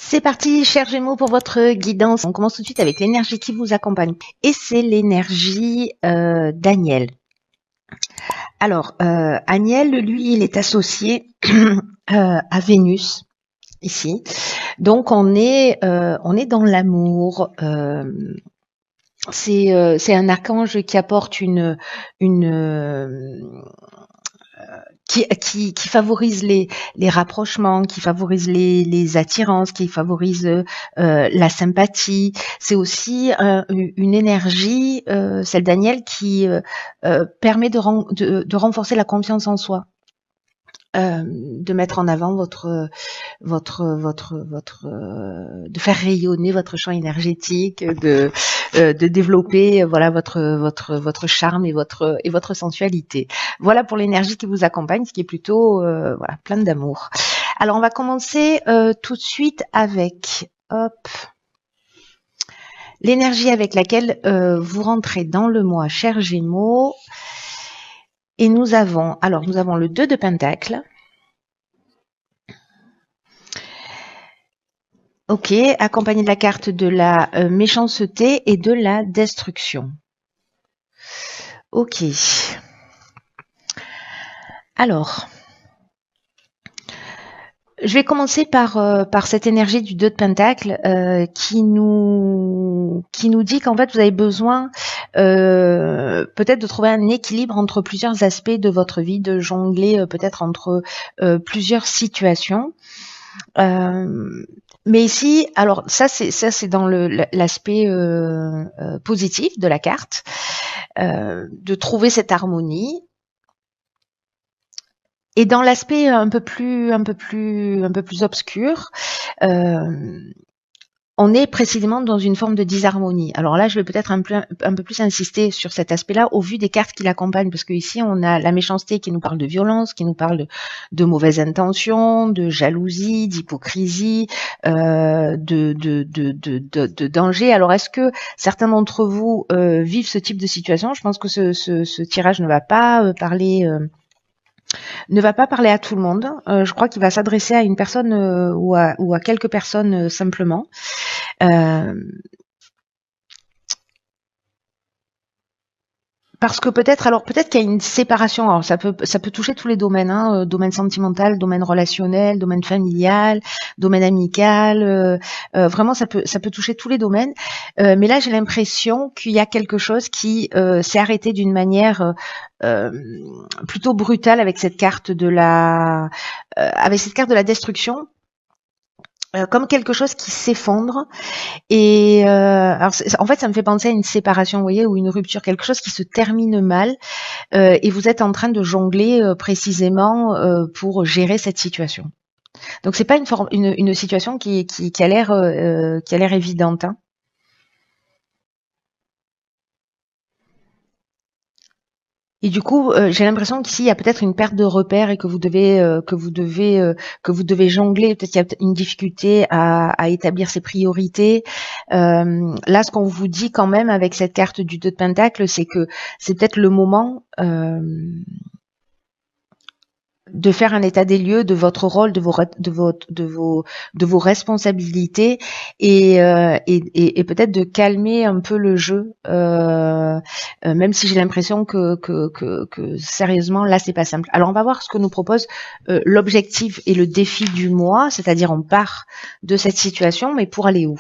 C'est parti, chers Gémeaux, pour votre guidance. On commence tout de suite avec l'énergie qui vous accompagne. Et c'est l'énergie d'Aniel. Alors, Aniel, lui, il est associé à Vénus, ici. Donc, on est dans l'amour. C'est un archange qui apporte qui favorise les rapprochements, qui favorise les attirances, qui favorise la sympathie. C'est aussi une énergie, celle d'Aniel, qui permet de renforcer la confiance en soi. De mettre en avant de faire rayonner votre champ énergétique, de développer voilà votre charme et votre sensualité. Voilà pour l'énergie qui vous accompagne, ce qui est plutôt voilà plein d'amour. Alors on va commencer tout de suite avec l'énergie avec laquelle vous rentrez dans le mois, chers Gémeaux. Et nous avons le 2 de Pentacle. Ok, accompagné de la carte de la méchanceté et de la destruction. Ok. Alors, je vais commencer par cette énergie du 2 de Pentacle qui nous dit qu'en fait vous avez besoin peut-être de trouver un équilibre entre plusieurs aspects de votre vie, de jongler peut-être entre plusieurs situations. Mais ici, alors ça c'est dans l'aspect positif de la carte, de trouver cette harmonie. Et dans l'aspect un peu plus obscur, on est précisément dans une forme de disharmonie. Alors là, je vais peut-être un peu plus insister sur cet aspect-là au vu des cartes qui l'accompagnent, parce que ici on a la méchanceté qui nous parle de violence, qui nous parle de mauvaises intentions, de jalousie, d'hypocrisie, de danger. Alors est-ce que certains d'entre vous vivent ce type de situation? Je pense que ce tirage ne va pas parler à tout le monde. Je crois qu'il va s'adresser à une personne ou à quelques personnes simplement. Parce que peut-être qu'il y a une séparation. Alors ça peut toucher tous les domaines, hein, domaine sentimental, domaine relationnel, domaine familial, domaine amical. Vraiment, ça peut toucher tous les domaines. Mais là, j'ai l'impression qu'il y a quelque chose qui s'est arrêté d'une manière plutôt brutale avec cette carte de la destruction. Comme quelque chose qui s'effondre et alors en fait ça me fait penser à une séparation, vous voyez, ou une rupture, quelque chose qui se termine mal et vous êtes en train de jongler précisément pour gérer cette situation. Donc c'est pas une situation qui a l'air évidente, hein. Et du coup, j'ai l'impression qu'ici, il y a peut-être une perte de repères et que vous devez jongler. Peut-être qu'il y a une difficulté à établir ses priorités. Là, ce qu'on vous dit quand même avec cette carte du 2 de Pentacle, c'est que c'est peut-être le moment de faire un état des lieux de votre rôle, de vos responsabilités et peut-être de calmer un peu le jeu, même si j'ai l'impression que sérieusement là c'est pas simple. Alors on va voir ce que nous propose l'objectif et le défi du mois, c'est-à-dire on part de cette situation, mais pour aller où?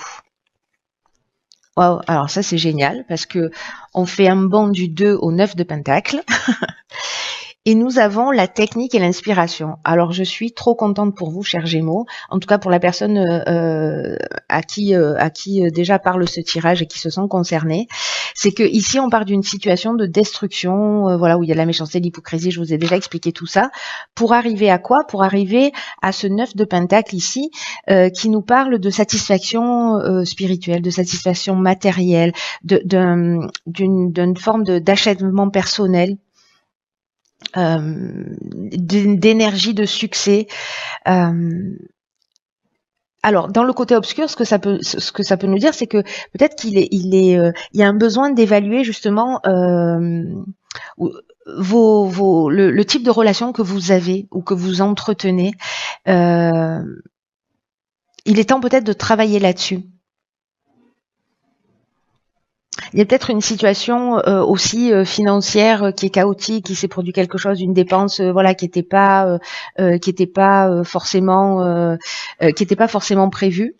Wow, alors ça c'est génial parce que on fait un bond du 2 au 9 de Pentacle. Et nous avons la technique et l'inspiration. Alors, je suis trop contente pour vous, chers Gémeaux. En tout cas, pour la personne à qui déjà parle ce tirage et qui se sent concernée. C'est que ici, on part d'une situation de destruction, voilà, où il y a de la méchanceté, de l'hypocrisie. Je vous ai déjà expliqué tout ça. Pour arriver à quoi? Pour arriver à ce 9 de Pentacle ici, qui nous parle de satisfaction spirituelle, de satisfaction matérielle, d'une forme d'achèvement personnel. D'énergie, de succès. Alors, dans le côté obscur, ce que ça peut nous dire, c'est que peut-être il y a un besoin d'évaluer justement le type de relation que vous avez ou que vous entretenez. il est temps peut-être de travailler là-dessus. Il y a peut-être une situation aussi financière qui est chaotique, qui s'est produit quelque chose, une dépense voilà qui n'était pas forcément prévue.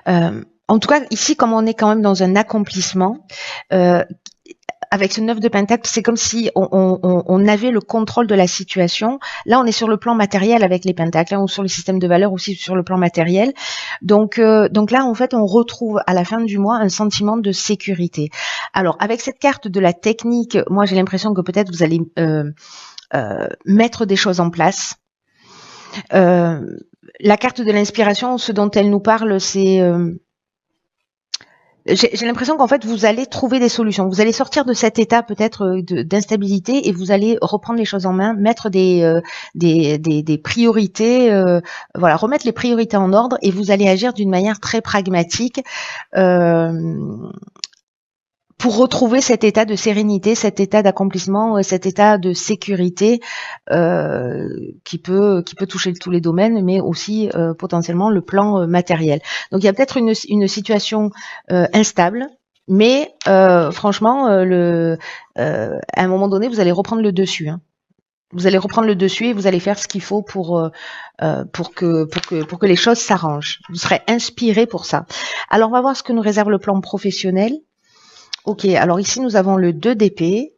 En tout cas, ici, comme on est quand même dans un accomplissement, avec ce 9 de Pentacle, c'est comme si on avait le contrôle de la situation. Là, on est sur le plan matériel avec les Pentacles, ou sur le système de valeurs aussi sur le plan matériel. Donc là, en fait, on retrouve à la fin du mois un sentiment de sécurité. Alors, avec cette carte de la technique, moi, j'ai l'impression que peut-être vous allez mettre des choses en place. La carte de l'inspiration, ce dont elle nous parle, c'est j'ai l'impression qu'en fait vous allez trouver des solutions. Vous allez sortir de cet état peut-être d'instabilité et vous allez reprendre les choses en main, mettre des priorités, voilà, remettre les priorités en ordre et vous allez agir d'une manière très pragmatique. Pour retrouver cet état de sérénité, cet état d'accomplissement, cet état de sécurité qui peut toucher tous les domaines, mais aussi potentiellement le plan matériel. Donc il y a peut-être une situation instable, mais franchement, à un moment donné, vous allez reprendre le dessus. Hein. Vous allez reprendre le dessus et vous allez faire ce qu'il faut pour que les choses s'arrangent. Vous serez inspiré pour ça. Alors on va voir ce que nous réserve le plan professionnel. Ok, alors ici nous avons le 2 d'épée,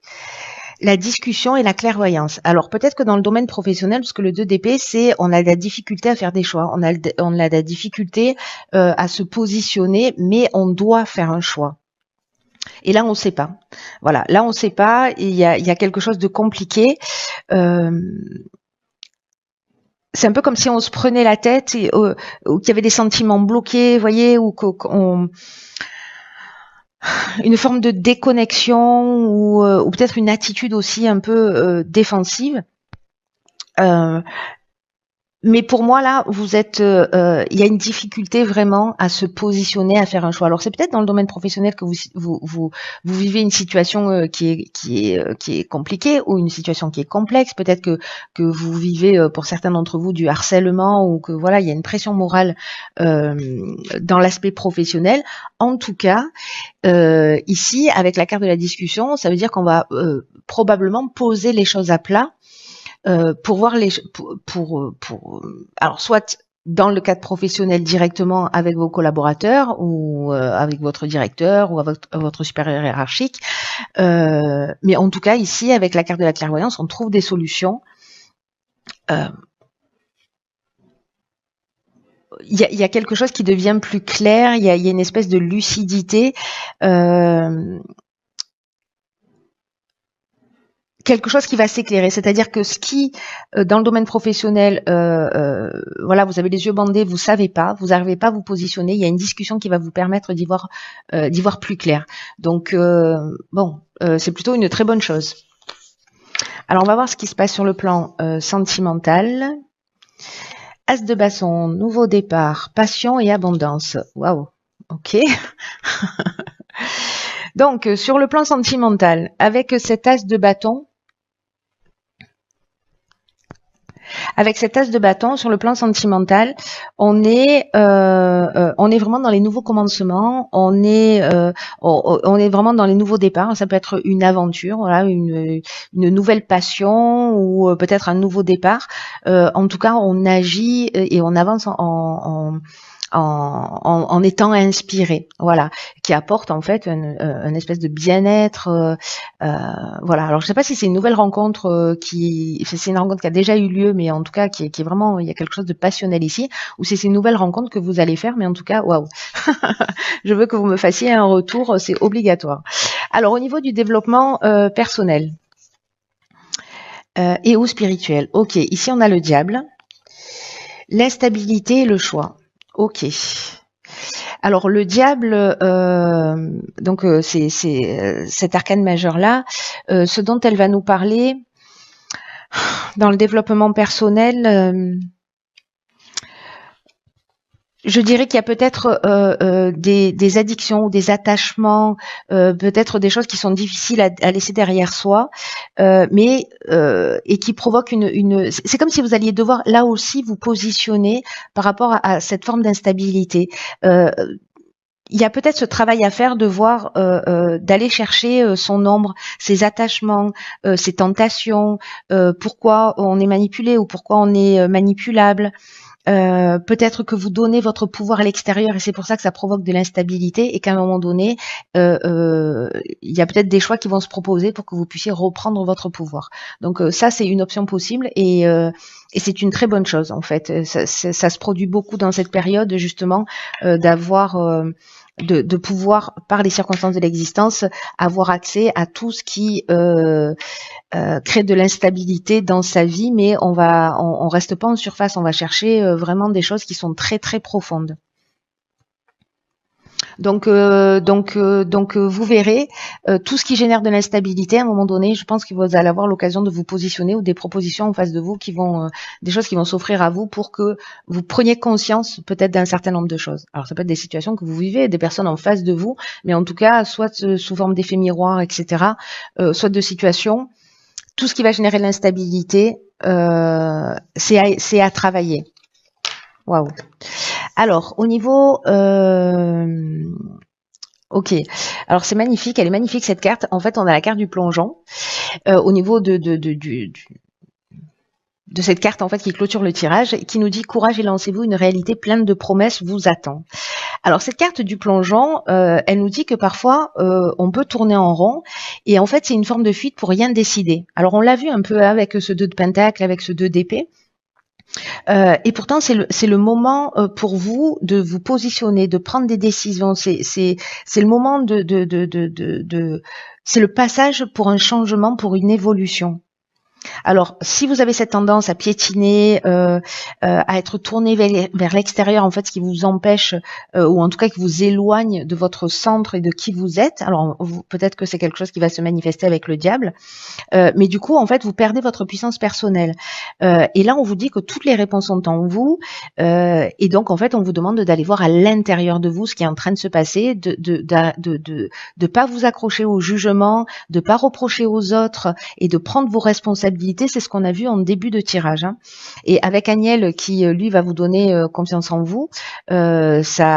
la discussion et la clairvoyance. Alors peut-être que dans le domaine professionnel, parce que le 2 d'épée, c'est on a de la difficulté à faire des choix, on a de la difficulté à se positionner, mais on doit faire un choix. Et là on ne sait pas. Voilà, là on ne sait pas, il y a quelque chose de compliqué. C'est un peu comme si on se prenait la tête et ou qu'il y avait des sentiments bloqués, vous voyez, ou qu'on une forme de déconnexion ou peut-être une attitude aussi un peu défensive. Mais pour moi, là, vous êtes, il y a une difficulté vraiment à se positionner, à faire un choix. Alors, c'est peut-être dans le domaine professionnel que vous vivez une situation qui est compliquée ou une situation qui est complexe. Peut-être que vous vivez, pour certains d'entre vous, du harcèlement ou que voilà, il y a une pression morale dans l'aspect professionnel. En tout cas, ici, avec la carte de la discussion, ça veut dire qu'on va probablement poser les choses à plat. Pour voir alors soit dans le cadre professionnel directement avec vos collaborateurs ou avec votre directeur ou avec votre supérieur hiérarchique, mais en tout cas ici avec la carte de la clairvoyance on trouve des solutions. Il y a quelque chose qui devient plus clair, il y a une espèce de lucidité. Quelque chose qui va s'éclairer, c'est-à-dire que ce qui, dans le domaine professionnel, voilà, vous avez les yeux bandés, vous savez pas, vous n'arrivez pas à vous positionner, il y a une discussion qui va vous permettre d'y voir plus clair. Donc, bon, c'est plutôt une très bonne chose. Alors, on va voir ce qui se passe sur le plan sentimental. As de bâton, nouveau départ, passion et abondance. Waouh, ok. Donc, sur le plan sentimental, avec cet as de bâton, sur le plan sentimental, on est vraiment dans les nouveaux commencements, on est vraiment dans les nouveaux départs. Ça peut être une aventure, voilà, une nouvelle passion ou peut-être un nouveau départ. En tout cas, on agit et on avance en étant inspiré, voilà, qui apporte en fait un espèce de bien-être, voilà. Alors je sais pas si c'est une nouvelle rencontre c'est une rencontre qui a déjà eu lieu, mais en tout cas qui est vraiment, il y a quelque chose de passionnel ici, ou si c'est une nouvelle rencontre que vous allez faire, mais en tout cas, waouh, je veux que vous me fassiez un retour, c'est obligatoire. Alors au niveau du développement personnel et ou spirituel, ok, ici on a le diable, l'instabilité et le choix. Ok. Alors le diable, donc c'est cet arcane majeur là, ce dont elle va nous parler dans le développement personnel. Je dirais qu'il y a peut-être des addictions ou des attachements, peut-être des choses qui sont difficiles à laisser derrière soi, mais et qui provoquent une. C'est comme si vous alliez devoir là aussi vous positionner par rapport à cette forme d'instabilité. Euh, il y a peut-être ce travail à faire de voir, d'aller chercher son ombre, ses attachements, ses tentations, pourquoi on est manipulé ou pourquoi on est manipulable. Peut-être que vous donnez votre pouvoir à l'extérieur et c'est pour ça que ça provoque de l'instabilité et qu'à un moment donné, il y a peut-être des choix qui vont se proposer pour que vous puissiez reprendre votre pouvoir. Donc ça, c'est une option possible et c'est une très bonne chose en fait. Ça se produit beaucoup dans cette période justement d'avoir de pouvoir, par les circonstances de l'existence, avoir accès à tout ce qui crée de l'instabilité dans sa vie, mais on reste pas en surface, on va chercher vraiment des choses qui sont très très profondes. Donc vous verrez tout ce qui génère de l'instabilité. À un moment donné, je pense que vous allez avoir l'occasion de vous positionner ou des propositions en face de vous qui vont, des choses qui vont s'offrir à vous pour que vous preniez conscience peut-être d'un certain nombre de choses. Alors ça peut être des situations que vous vivez, des personnes en face de vous, mais en tout cas soit sous forme d'effets miroirs, etc. Soit de situations. Tout ce qui va générer de l'instabilité, c'est à travailler. Waouh. Alors, au niveau... ok. Alors, c'est magnifique. Elle est magnifique, cette carte. En fait, on a la carte du plongeon. Au niveau de cette carte, en fait, qui clôture le tirage, qui nous dit « Courage et lancez-vous, une réalité pleine de promesses vous attend ». Alors, cette carte du plongeon, elle nous dit que parfois, on peut tourner en rond. Et en fait, c'est une forme de fuite pour rien décider. Alors, on l'a vu un peu avec ce 2 de pentacle, avec ce 2 d'épée. Et pourtant, c'est le moment pour vous de vous positionner, de prendre des décisions. C'est le moment c'est le passage pour un changement, pour une évolution. Alors, si vous avez cette tendance à piétiner, à être tourné vers l'extérieur, en fait, ce qui vous empêche, ou en tout cas qui vous éloigne de votre centre et de qui vous êtes, alors peut-être que c'est quelque chose qui va se manifester avec le diable, mais du coup, en fait, vous perdez votre puissance personnelle. Et là, on vous dit que toutes les réponses sont en vous, et donc, en fait, on vous demande d'aller voir à l'intérieur de vous ce qui est en train de se passer, de pas vous accrocher au jugement, de pas reprocher aux autres et de prendre vos responsabilités. C'est ce qu'on a vu en début de tirage. Hein. Et avec Agnel qui, lui, va vous donner confiance en vous, voilà,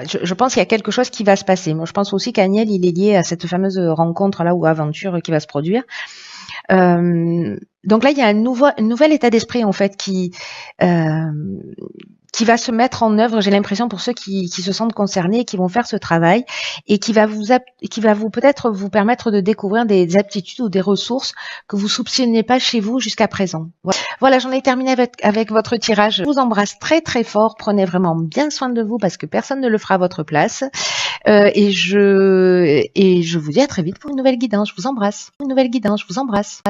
je pense qu'il y a quelque chose qui va se passer. Moi, je pense aussi qu'Agnel, il est lié à cette fameuse rencontre là ou aventure qui va se produire. Donc là, il y a un nouvel état d'esprit en fait qui va se mettre en œuvre, j'ai l'impression, pour ceux qui se sentent concernés et qui vont faire ce travail et qui va vous peut-être vous permettre de découvrir des aptitudes ou des ressources que vous soupçonniez pas chez vous jusqu'à présent. Voilà, j'en ai terminé avec votre tirage. Je vous embrasse très très fort. Prenez vraiment bien soin de vous parce que personne ne le fera à votre place. Et je vous dis à très vite pour une nouvelle guidance. Je vous embrasse. Une nouvelle guidance. Je vous embrasse.